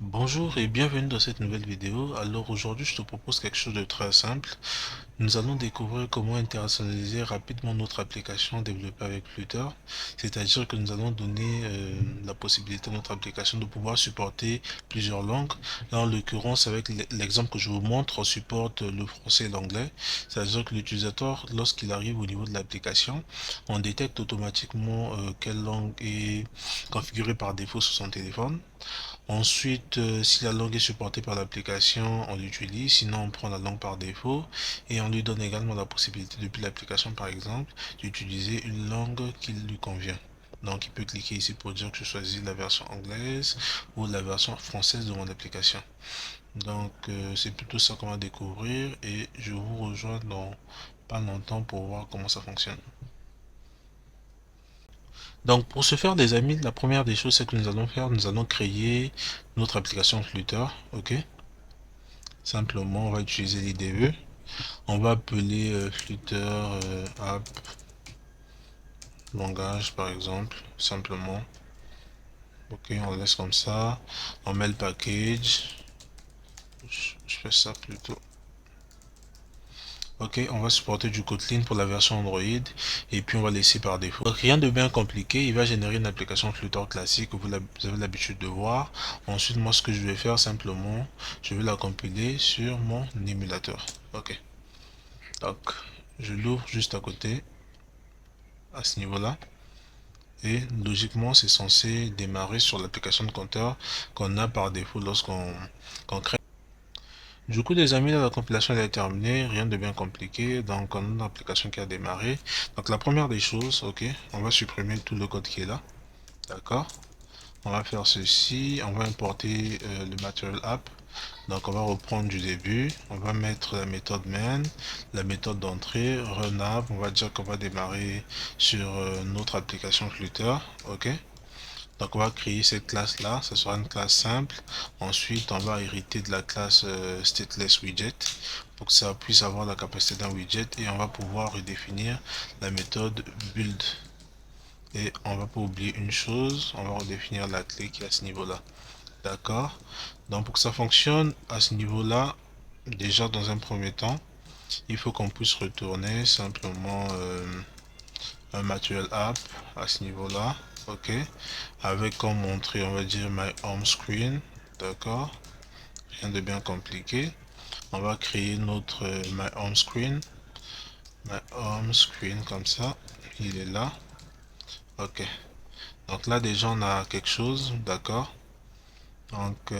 Bonjour et bienvenue dans cette nouvelle vidéo. Alors aujourd'hui je te propose quelque chose de très simple. Nous allons découvrir comment internationaliser rapidement notre application développée avec Flutter. C'est-à-dire que nous allons donner la possibilité à notre application de pouvoir supporter plusieurs langues. Là en l'occurrence avec l'exemple que je vous montre, on supporte le français et l'anglais. C'est-à-dire que l'utilisateur, lorsqu'il arrive au niveau de l'application, on détecte automatiquement quelle langue est configurée par défaut sur son téléphone. Ensuite, si la langue est supportée par l'application, on l'utilise, sinon on prend la langue par défaut et on lui donne également la possibilité depuis l'application par exemple d'utiliser une langue qui lui convient. Donc il peut cliquer ici pour dire que je choisis la version anglaise ou la version française de mon application. Donc c'est plutôt ça qu'on va découvrir et je vous rejoins dans pas longtemps pour voir comment ça fonctionne. Donc pour se faire des amis, la première des choses c'est que nous allons faire, nous allons créer notre application Flutter, ok? Simplement, on va utiliser l'IDE. On va appeler Flutter app langage par exemple, simplement. Ok, on laisse comme ça. On met le package. Je fais ça plutôt. Ok, on va supporter du Kotlin pour la version Android et puis on va laisser par défaut. Donc, rien de bien compliqué, il va générer une application Flutter classique que vous avez l'habitude de voir. Ensuite, moi ce que je vais faire simplement, je vais la compiler sur mon émulateur. Ok, donc je l'ouvre juste à côté, à ce niveau-là. Et logiquement, c'est censé démarrer sur l'application de compteur qu'on a par défaut lorsqu'on crée. Du coup, les amis, là, la compilation elle est terminée, rien de bien compliqué. Donc, on a une application qui a démarré. Donc, la première des choses, ok, on va supprimer tout le code qui est là. D'accord? On va faire ceci, on va importer le Material App. Donc on va reprendre du début, on va mettre la méthode main, la méthode d'entrée, run app, on va dire qu'on va démarrer sur notre application Flutter, ok. Donc on va créer cette classe là, ce sera une classe simple. Ensuite on va hériter de la classe stateless widget pour que ça puisse avoir la capacité d'un widget et on va pouvoir redéfinir la méthode build. Et on va pas oublier une chose, on va redéfinir la clé qui est à ce niveau là. D'accord. Donc pour que ça fonctionne à ce niveau là, déjà dans un premier temps, il faut qu'on puisse retourner simplement un material app à ce niveau là, ok, avec comme entrée on va dire my home screen, d'accord, rien de bien compliqué. On va créer notre my home screen comme ça, il est là, ok. Donc là déjà on a quelque chose, d'accord. Donc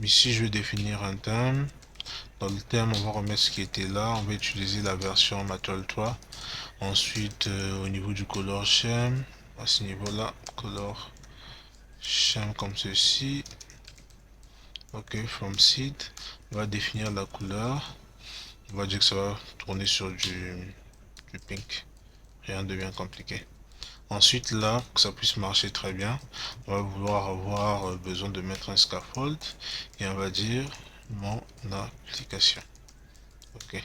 ici je vais définir un thème. Dans le thème on va remettre ce qui était là, on va utiliser la version Material 3. Ensuite au niveau du color scheme, à ce niveau là, color scheme comme ceci. Ok, from seed, on va définir la couleur. On va dire que ça va tourner sur du pink. Rien de bien compliqué. Ensuite là, pour que ça puisse marcher très bien, on va vouloir avoir besoin de mettre un scaffold et on va dire mon application. Ok.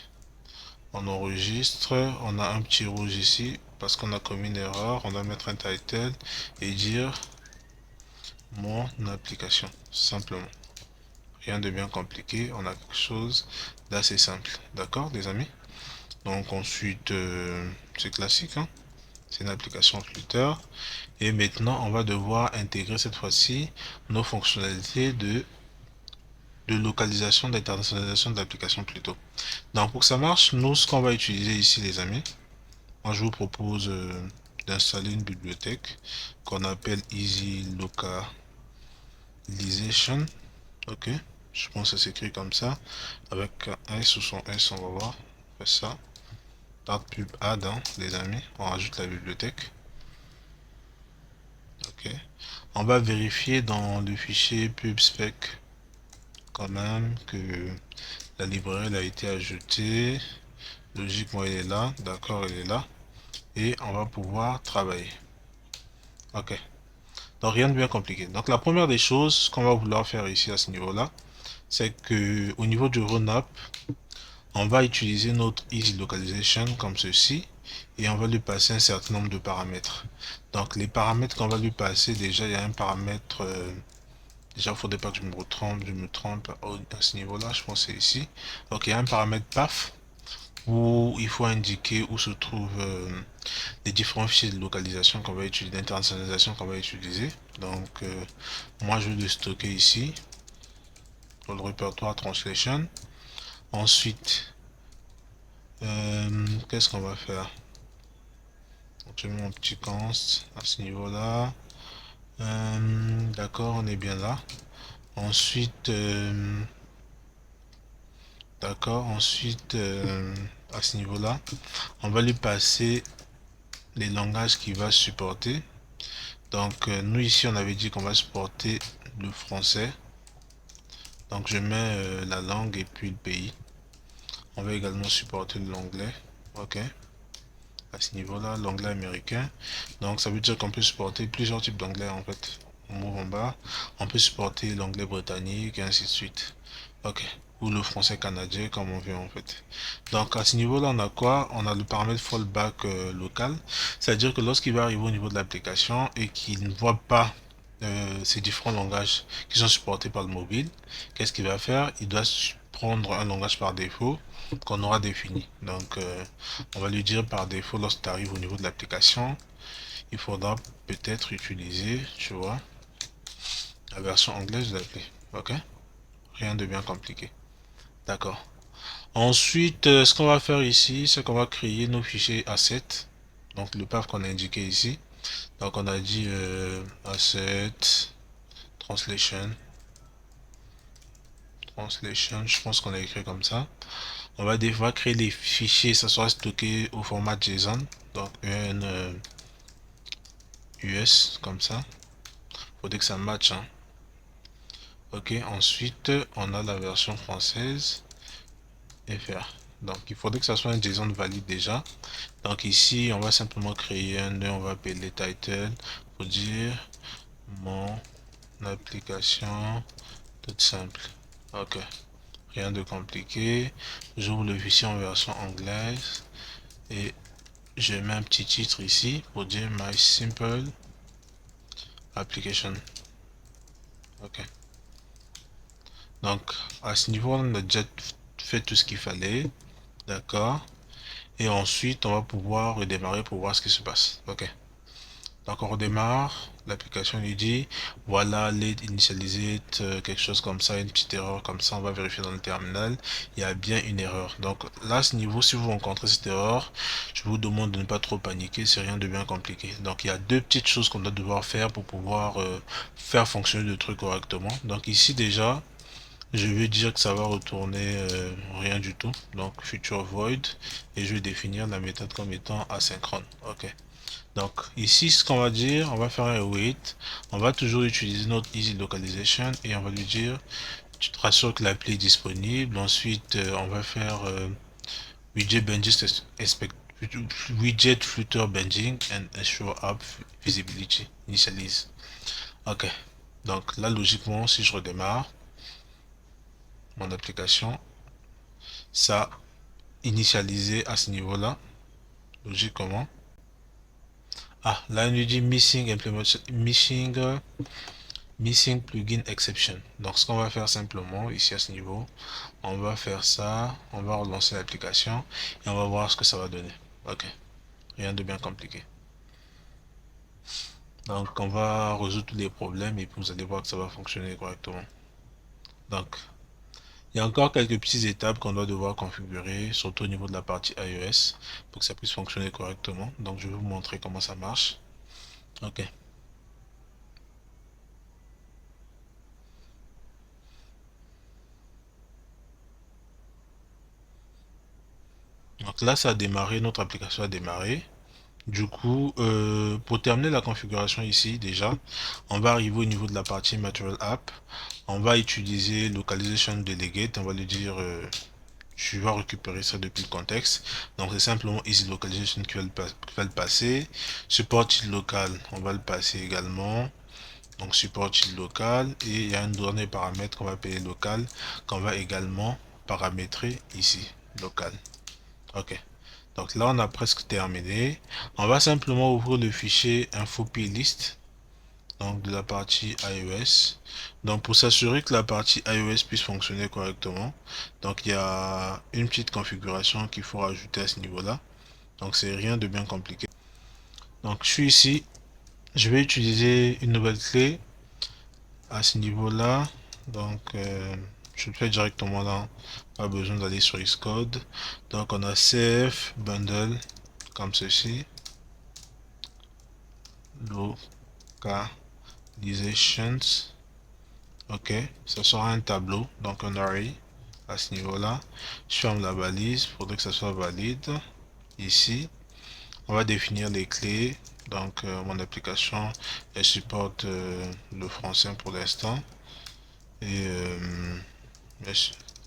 On enregistre, on a un petit rouge ici parce qu'on a commis une erreur. On va mettre un title et dire mon application, simplement. Rien de bien compliqué, on a quelque chose d'assez simple. D'accord, les amis? Donc ensuite, c'est classique, hein? C'est une application Flutter. Et maintenant, on va devoir intégrer cette fois-ci nos fonctionnalités de localisation, d'internationalisation de l'application plutôt. Donc pour que ça marche, nous, ce qu'on va utiliser ici, les amis, moi je vous propose d'installer une bibliothèque qu'on appelle Easy Localization. Ok, je pense que ça s'écrit comme ça, avec un S ou son S, on va voir. On fait ça. Start pub add, hein, les amis, on rajoute la bibliothèque. Ok, on va vérifier dans le fichier pubspec quand même que la librairie a été ajoutée. Logiquement, elle est là, d'accord, elle est là. Et on va pouvoir travailler. Ok. Donc rien de bien compliqué. Donc la première des choses qu'on va vouloir faire ici à ce niveau-là, c'est que au niveau du run-up, on va utiliser notre easy localization comme ceci et on va lui passer un certain nombre de paramètres. Donc les paramètres qu'on va lui passer, déjà il y a un paramètre Déjà, il ne faudrait pas que je me trompe à ce niveau-là. Je pense que c'est ici. Ok, il y a un paramètre path où il faut indiquer où se trouvent les différents fichiers de localisation qu'on va utiliser, d'internationalisation qu'on va utiliser. Donc, moi, je vais le stocker ici, dans le répertoire translation. Ensuite, qu'est-ce qu'on va faire? Donc, je mets mon petit const à ce niveau-là. D'accord, on est bien là. Ensuite, d'accord, ensuite, à ce niveau-là, on va lui passer les langages qu'il va supporter. Donc, nous ici, on avait dit qu'on va supporter le français. Donc, je mets la langue et puis le pays. On va également supporter l'anglais. Ok. À ce niveau-là, l'anglais américain. Donc, ça veut dire qu'on peut supporter plusieurs types d'anglais en fait. On ouvre en bas. On peut supporter l'anglais britannique et ainsi de suite. Ok. Ou le français canadien comme on veut en fait. Donc à ce niveau-là, on a quoi? On a le paramètre fallback local. C'est-à-dire que lorsqu'il va arriver au niveau de l'application et qu'il ne voit pas ces différents langages qui sont supportés par le mobile, qu'est-ce qu'il va faire? Il doit prendre un langage par défaut qu'on aura défini. Donc on va lui dire par défaut lorsque tu arrives au niveau de l'application, il faudra peut-être utiliser, tu vois, la version anglaise de l'appli. Ok? Rien de bien compliqué. D'accord. Ensuite, ce qu'on va faire ici, c'est qu'on va créer nos fichiers assets. Donc le path qu'on a indiqué ici. Donc on a dit asset, translation, translation, je pense qu'on a écrit comme ça. On va des fois créer les fichiers, ça sera stocké au format JSON. Donc un US comme ça. Faudrait que ça matche, hein. Ok, ensuite on a la version française FR. Donc il faudrait que ça soit un JSON valide déjà. Donc ici on va simplement créer un nœud, on va appeler title pour dire mon application toute simple. Ok, rien de compliqué. J'ouvre le fichier en version anglaise et je mets un petit titre ici pour dire my simple application. Ok, donc à ce niveau on a déjà fait tout ce qu'il fallait. D'accord. Et ensuite, on va pouvoir redémarrer pour voir ce qui se passe. Ok. Donc, on redémarre. L'application lui dit, voilà, l'aide initialisée, quelque chose comme ça, une petite erreur comme ça. On va vérifier dans le terminal. Il y a bien une erreur. Donc, là, à ce niveau, si vous rencontrez cette erreur, je vous demande de ne pas trop paniquer. C'est rien de bien compliqué. Donc, il y a deux petites choses qu'on doit devoir faire pour pouvoir faire fonctionner le truc correctement. Donc, ici, déjà, je vais dire que ça va retourner rien du tout. Donc future void et je vais définir la méthode comme étant asynchrone. Ok. Donc ici ce qu'on va dire, on va faire un wait. On va toujours utiliser notre easy localization et on va lui dire tu te rassures que l'appli est disponible. Ensuite on va faire widget benging widget flutter benging and ensure app visibility initialize. Ok. Donc là logiquement si je redémarre mon application, ça initialisé à ce niveau-là. Logiquement. Ah, là, il nous dit missing implementation, missing plugin exception. Donc, ce qu'on va faire simplement ici à ce niveau, on va faire ça, on va relancer l'application et on va voir ce que ça va donner. Ok, rien de bien compliqué. Donc, on va résoudre tous les problèmes et puis vous allez voir que ça va fonctionner correctement. Donc, il y a encore quelques petites étapes qu'on doit devoir configurer, surtout au niveau de la partie iOS, pour que ça puisse fonctionner correctement. Donc, je vais vous montrer comment ça marche. Ok. Donc là, ça a démarré, notre application a démarré. Du coup, pour terminer la configuration ici, déjà, on va arriver au niveau de la partie Material App. On va utiliser Localization Delegate. On va lui dire, tu vas récupérer ça depuis le contexte. Donc, c'est simplement Easy Localization qui va le passer. Support local, on va le passer également. Donc, support local. Et il y a un dernier paramètre qu'on va appeler local, qu'on va également paramétrer ici, local. Ok. Donc là, on a presque terminé. On va simplement ouvrir le fichier info plist. donc de la partie iOS. Donc pour s'assurer que la partie iOS puisse fonctionner correctement, donc il y a une petite configuration qu'il faut rajouter à ce niveau-là. Donc c'est rien de bien compliqué. Donc je suis ici, je vais utiliser une nouvelle clé à ce niveau-là. Donc je le fais directement là, pas besoin d'aller sur Xcode. Donc on a CF bundle comme ceci, localizations. Ok, ça sera un tableau, donc un array à ce niveau-là. Je ferme la balise, il faudrait que ça soit valide. Ici, on va définir les clés. Donc, mon application, elle supporte le français pour l'instant. Et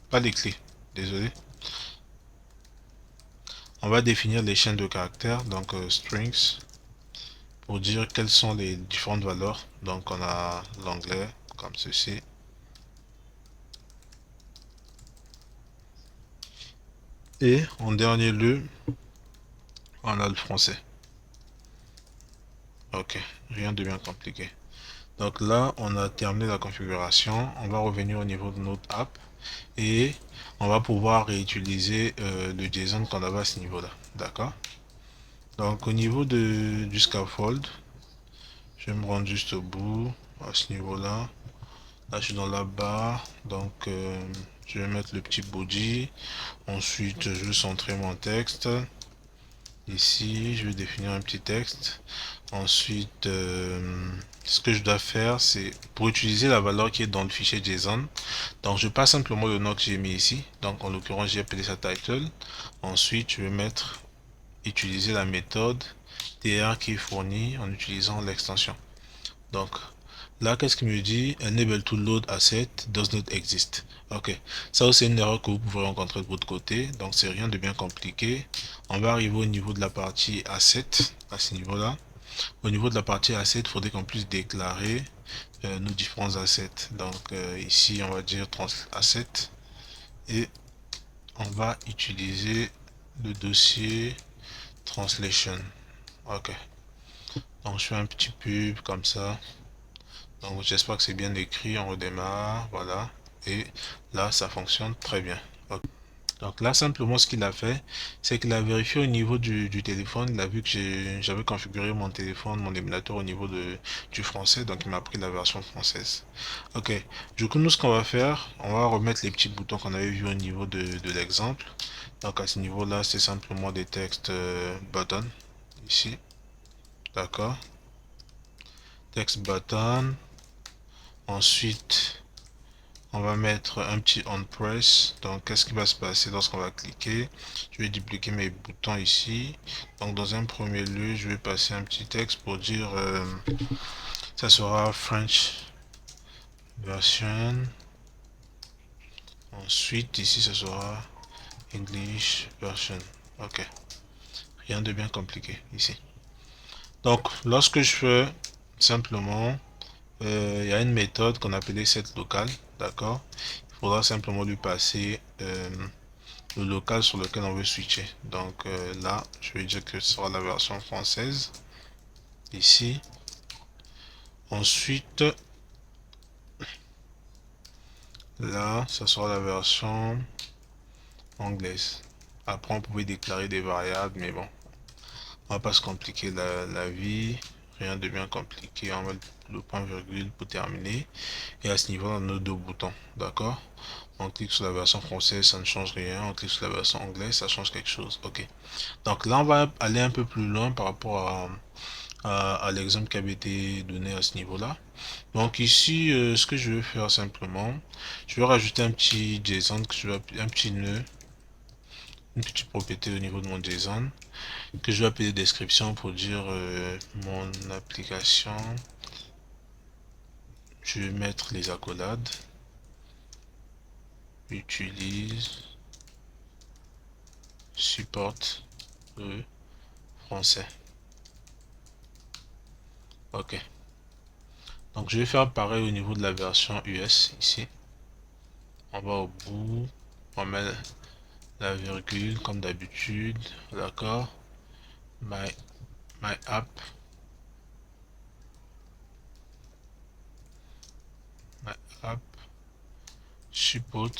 pas les clés, désolé. On va définir les chaînes de caractères, donc strings, pour dire quelles sont les différentes valeurs. Donc, on a l'anglais comme ceci. Et en dernier lieu, on a le français. Ok, rien de bien compliqué. Donc là, on a terminé la configuration. On va revenir au niveau de notre app et on va pouvoir réutiliser le JSON qu'on avait à ce niveau-là. D'accord? Donc au niveau du scaffold, je vais me rendre juste au bout, à ce niveau-là. Là, je suis dans la barre. Donc je vais mettre le petit body. Ensuite, je vais centrer mon texte. Ici, je vais définir un petit texte. Ensuite, ce que je dois faire, c'est pour utiliser la valeur qui est dans le fichier JSON. Donc, je passe simplement le nom que j'ai mis ici. Donc, en l'occurrence, j'ai appelé ça title. Ensuite, je vais mettre utiliser la méthode tr qui est fournie en utilisant l'extension. Donc, là, qu'est-ce qu'il me dit? Enable to load asset does not exist. Ok, ça aussi c'est une erreur que vous pouvez rencontrer de votre côté. Donc, c'est rien de bien compliqué. On va arriver au niveau de la partie asset, à ce niveau-là. Au niveau de la partie asset, il faudrait qu'on puisse déclarer nos différents assets. Donc, ici, on va dire trans asset et on va utiliser le dossier translation. Ok, donc je fais un petit pub comme ça. Donc j'espère que c'est bien écrit, on redémarre, voilà. Et là, ça fonctionne très bien. Ok. Donc là, simplement, ce qu'il a fait, c'est qu'il a vérifié au niveau du téléphone. Il a vu que j'avais configuré mon téléphone, mon émulateur au niveau du français. Donc il m'a pris la version française. Ok. Du coup, nous, ce qu'on va faire, on va remettre les petits boutons qu'on avait vus au niveau de l'exemple. Donc à ce niveau-là, c'est simplement des textes button, ici. D'accord. Text button. Ensuite, on va mettre un petit on press. Donc qu'est-ce qui va se passer lorsqu'on va cliquer? Je vais dupliquer mes boutons ici. Donc dans un premier lieu, je vais passer un petit texte pour dire ça sera French version. Ensuite ici ça sera English version. Ok, rien de bien compliqué ici. Donc lorsque je fais simplement il y a une méthode qu'on appelait set local, d'accord? Il faudra simplement lui passer le local sur lequel on veut switcher. Donc là, je vais dire que ce sera la version française. Ici. Ensuite, là, ça sera la version anglaise. Après, on pouvait déclarer des variables, mais bon, on va pas se compliquer la vie. Rien de bien compliqué. On va le point virgule pour terminer. Et à ce niveau, on a nos deux boutons. D'accord? On clique sur la version française, ça ne change rien. On clique sur la version anglaise, ça change quelque chose. Ok. Donc là, on va aller un peu plus loin par rapport à l'exemple qui avait été donné à ce niveau-là. Donc ici, ce que je vais faire simplement, je vais rajouter un petit JSON, que je vais appeler un petit nœud, une petite propriété au niveau de mon JSON, que je vais appeler description pour dire mon application. Je vais mettre les accolades. Utilise, supporte le français. Ok. Donc je vais faire pareil au niveau de la version US ici. On va au bout, on met la virgule comme d'habitude, d'accord. My app support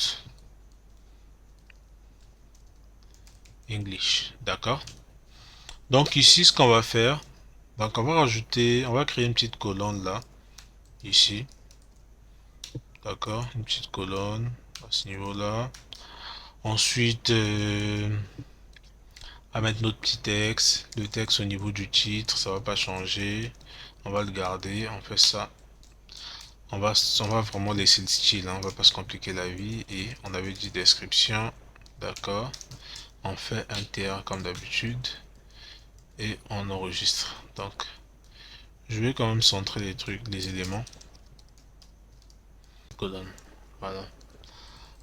English. D'accord. Donc ici, ce qu'on va faire, donc on va créer une petite colonne là, ici. D'accord, une petite colonne à ce niveau-là. Ensuite, à mettre notre petit texte. Le texte au niveau du titre, ça va pas changer. On va le garder. On fait ça. On va vraiment laisser le style. Hein, on va pas se compliquer la vie. Et on avait dit description. D'accord. On fait un TR comme d'habitude. Et on enregistre. Donc, je vais quand même centrer les trucs, les éléments. Colonne. Voilà.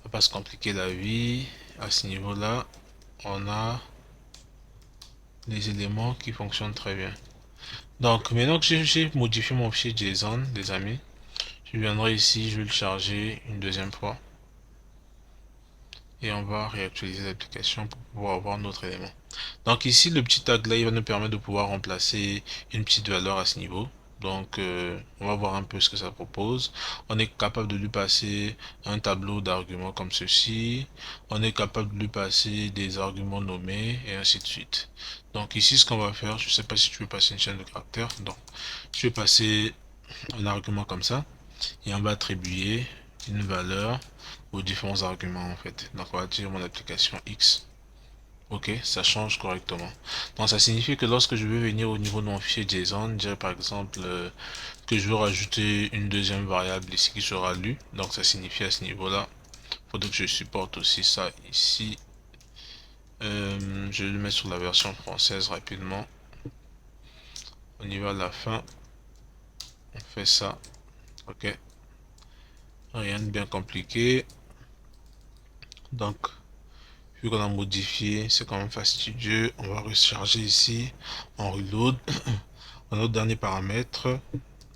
On va pas se compliquer la vie. À ce niveau-là, on a les éléments qui fonctionnent très bien. Donc maintenant que j'ai modifié mon fichier JSON, les amis, je viendrai ici, je vais le charger une deuxième fois et on va réactualiser l'application pour pouvoir avoir notre élément. Donc ici, le petit tag là, il va nous permettre de pouvoir remplacer une petite valeur à ce niveau. Donc on va voir un peu ce que ça propose. On est capable de lui passer un tableau d'arguments comme ceci. On est capable de lui passer des arguments nommés et ainsi de suite. Donc ici, ce qu'on va faire, je ne sais pas si tu veux passer une chaîne de caractères. Donc je vais passer un argument comme ça et on va attribuer une valeur aux différents arguments en fait. Donc on va dire mon application X. Ok, ça change correctement. Donc ça signifie que lorsque je vais venir au niveau de mon fichier JSON, je dirais par exemple que je veux rajouter une deuxième variable ici qui sera lue. Donc ça signifie à ce niveau-là, il faudrait que je supporte aussi ça ici. Je vais le mettre sur la version française rapidement. On y va à la fin. On fait ça. Ok. Rien de bien compliqué. Donc, vu qu'on a modifié, c'est quand même fastidieux. On va recharger ici. On reload. On a notre dernier paramètre.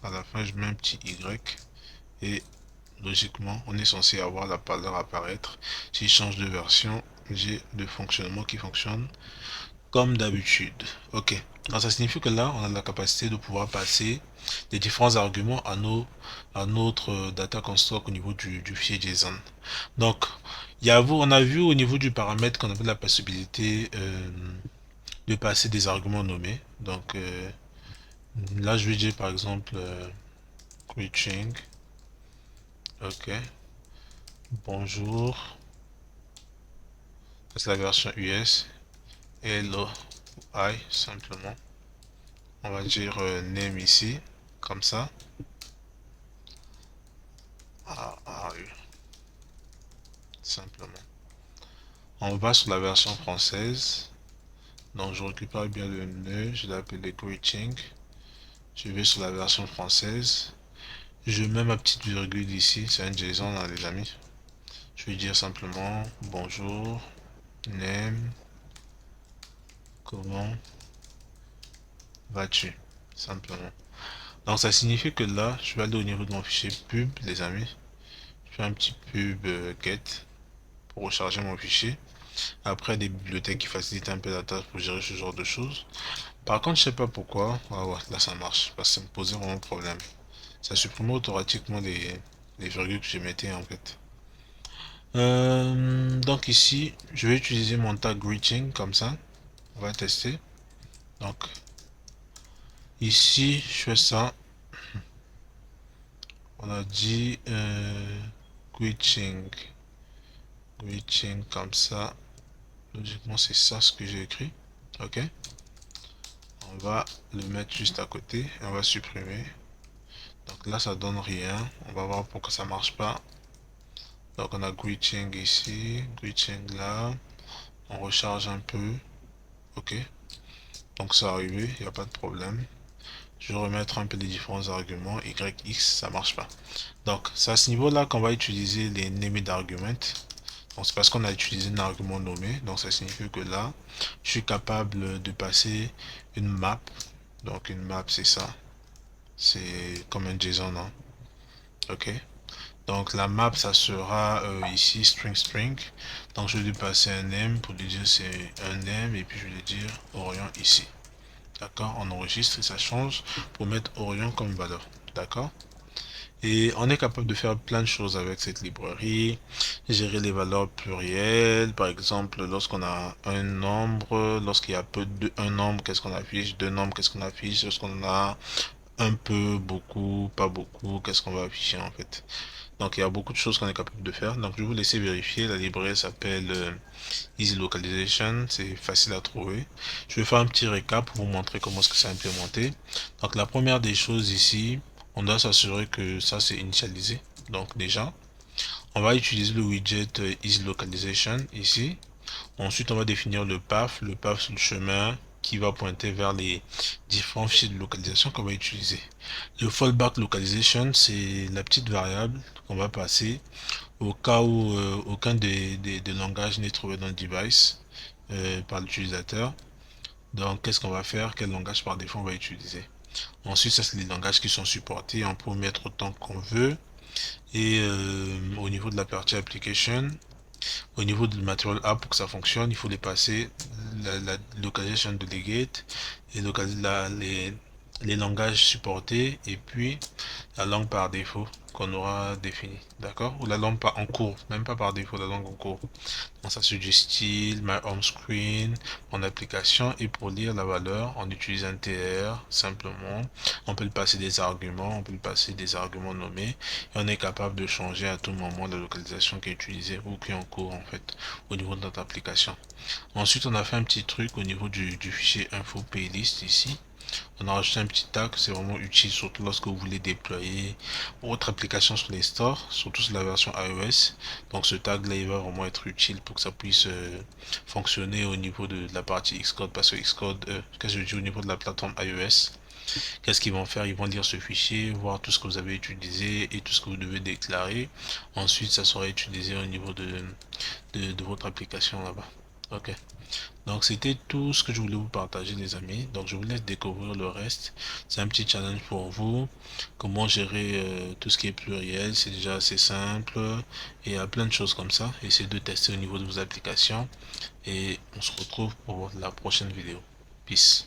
À la fin, je mets un petit Y. Et logiquement, on est censé avoir la valeur apparaître. Si je change de version, j'ai le fonctionnement qui fonctionne comme d'habitude. Ok. Donc ça signifie que là, on a la capacité de pouvoir passer les différents arguments à notre data construct au niveau du fichier JSON. Donc, on a vu au niveau du paramètre qu'on avait la possibilité de passer des arguments nommés. Donc, là, je vais dire par exemple greeting. Ok. Bonjour. C'est la version US. Hello. I simplement. On va dire name ici. Comme ça. Simplement. On va sur la version française. Donc je récupère bien le nœud. Je l'appelle greeting. Je vais sur la version française. Je mets ma petite virgule ici. C'est un JSON, hein, les amis. Je vais dire simplement bonjour. Name. Comment vas-tu? Simplement. Donc ça signifie que là, je vais aller au niveau de mon fichier pub, les amis. Je fais un petit pub get pour recharger mon fichier. Après, des bibliothèques qui facilitent un peu la tâche pour gérer ce genre de choses. Par contre, je sais pas pourquoi. Ah ouais, là ça marche. Parce que ça me posait vraiment problème. Ça supprimait automatiquement les virgules que je mettais en fait. Donc ici, je vais utiliser mon tag greeting comme ça. On va tester. Donc ici, je fais ça. On a dit greeting. Greeting comme ça. Logiquement, c'est ça ce que j'ai écrit. Ok. On va le mettre juste à côté et on va supprimer. Donc là, ça donne rien. On va voir pourquoi ça marche pas. Donc on a greeting ici, greeting là. On recharge un peu. Ok. Donc ça arrivé, il n'y a pas de problème. Je vais remettre un peu les différents arguments. Y, X, ça marche pas. Donc c'est à ce niveau-là qu'on va utiliser les named arguments. Donc c'est parce qu'on a utilisé un argument nommé. Donc ça signifie que là, je suis capable de passer une map. Donc une map, c'est ça. C'est comme un JSON, hein. Ok. Donc la map, ça sera ici string. Donc je vais lui passer un name pour lui dire c'est un name et puis je vais lui dire Orion ici. D'accord. On enregistre et ça change pour mettre Orion comme valeur. D'accord. Et on est capable de faire plein de choses avec cette librairie. Gérer les valeurs plurielles, par exemple, lorsqu'on a un nombre, lorsqu'il y a peu de un nombre, qu'est-ce qu'on affiche, deux nombres, qu'est-ce qu'on affiche, lorsqu'on a un peu, beaucoup, pas beaucoup, qu'est-ce qu'on va afficher en fait. Donc il y a beaucoup de choses qu'on est capable de faire. Donc je vais vous laisser vérifier. La librairie s'appelle Easy Localization, c'est facile à trouver. Je vais faire un petit récap pour vous montrer comment est-ce que c'est implémenté. Donc la première des choses ici, on doit s'assurer que ça c'est initialisé. Donc déjà, on va utiliser le widget Easy Localization ici. Ensuite, on va définir le path c'est le chemin qui va pointer vers les différents fichiers de localisation qu'on va utiliser. Le fallback localization, c'est la petite variable qu'on va passer au cas où aucun des langages n'est trouvé dans le device par l'utilisateur. Donc, qu'est-ce qu'on va faire? Quel langage par défaut on va utiliser? Ensuite, ça c'est les langages qui sont supportés. On peut mettre autant qu'on veut. Et au niveau de la partie application, au niveau du material app, pour que ça fonctionne, il faut les passer la localisation delegate et localiser les langages supportés et puis la langue par défaut qu'on aura défini, d'accord? Ou la langue en cours, même pas par défaut, la langue en cours. Donc ça c'est du style, my home screen, mon application, et pour lire la valeur, on utilise un tr simplement. On peut le passer des arguments, on peut le passer des arguments nommés, et on est capable de changer à tout moment la localisation qui est utilisée ou qui est en cours en fait, au niveau de notre application. Ensuite, on a fait un petit truc au niveau du fichier info playlist ici. On a rajouté un petit tag, c'est vraiment utile surtout lorsque vous voulez déployer votre application sur les stores, surtout sur la version iOS. Donc ce tag là il va vraiment être utile pour que ça puisse fonctionner au niveau de la partie Xcode, parce que Xcode, qu'est-ce que je dis, au niveau de la plateforme iOS, qu'est-ce qu'ils vont faire? Ils vont lire ce fichier, voir tout ce que vous avez utilisé et tout ce que vous devez déclarer. Ensuite ça sera utilisé au niveau de votre application là-bas. Ok. Donc c'était tout ce que je voulais vous partager les amis. Donc je vous laisse découvrir le reste. C'est un petit challenge pour vous. Comment gérer tout ce qui est pluriel. C'est déjà assez simple. Et il y a plein de choses comme ça. Essayez de tester au niveau de vos applications. Et on se retrouve pour la prochaine vidéo. Peace.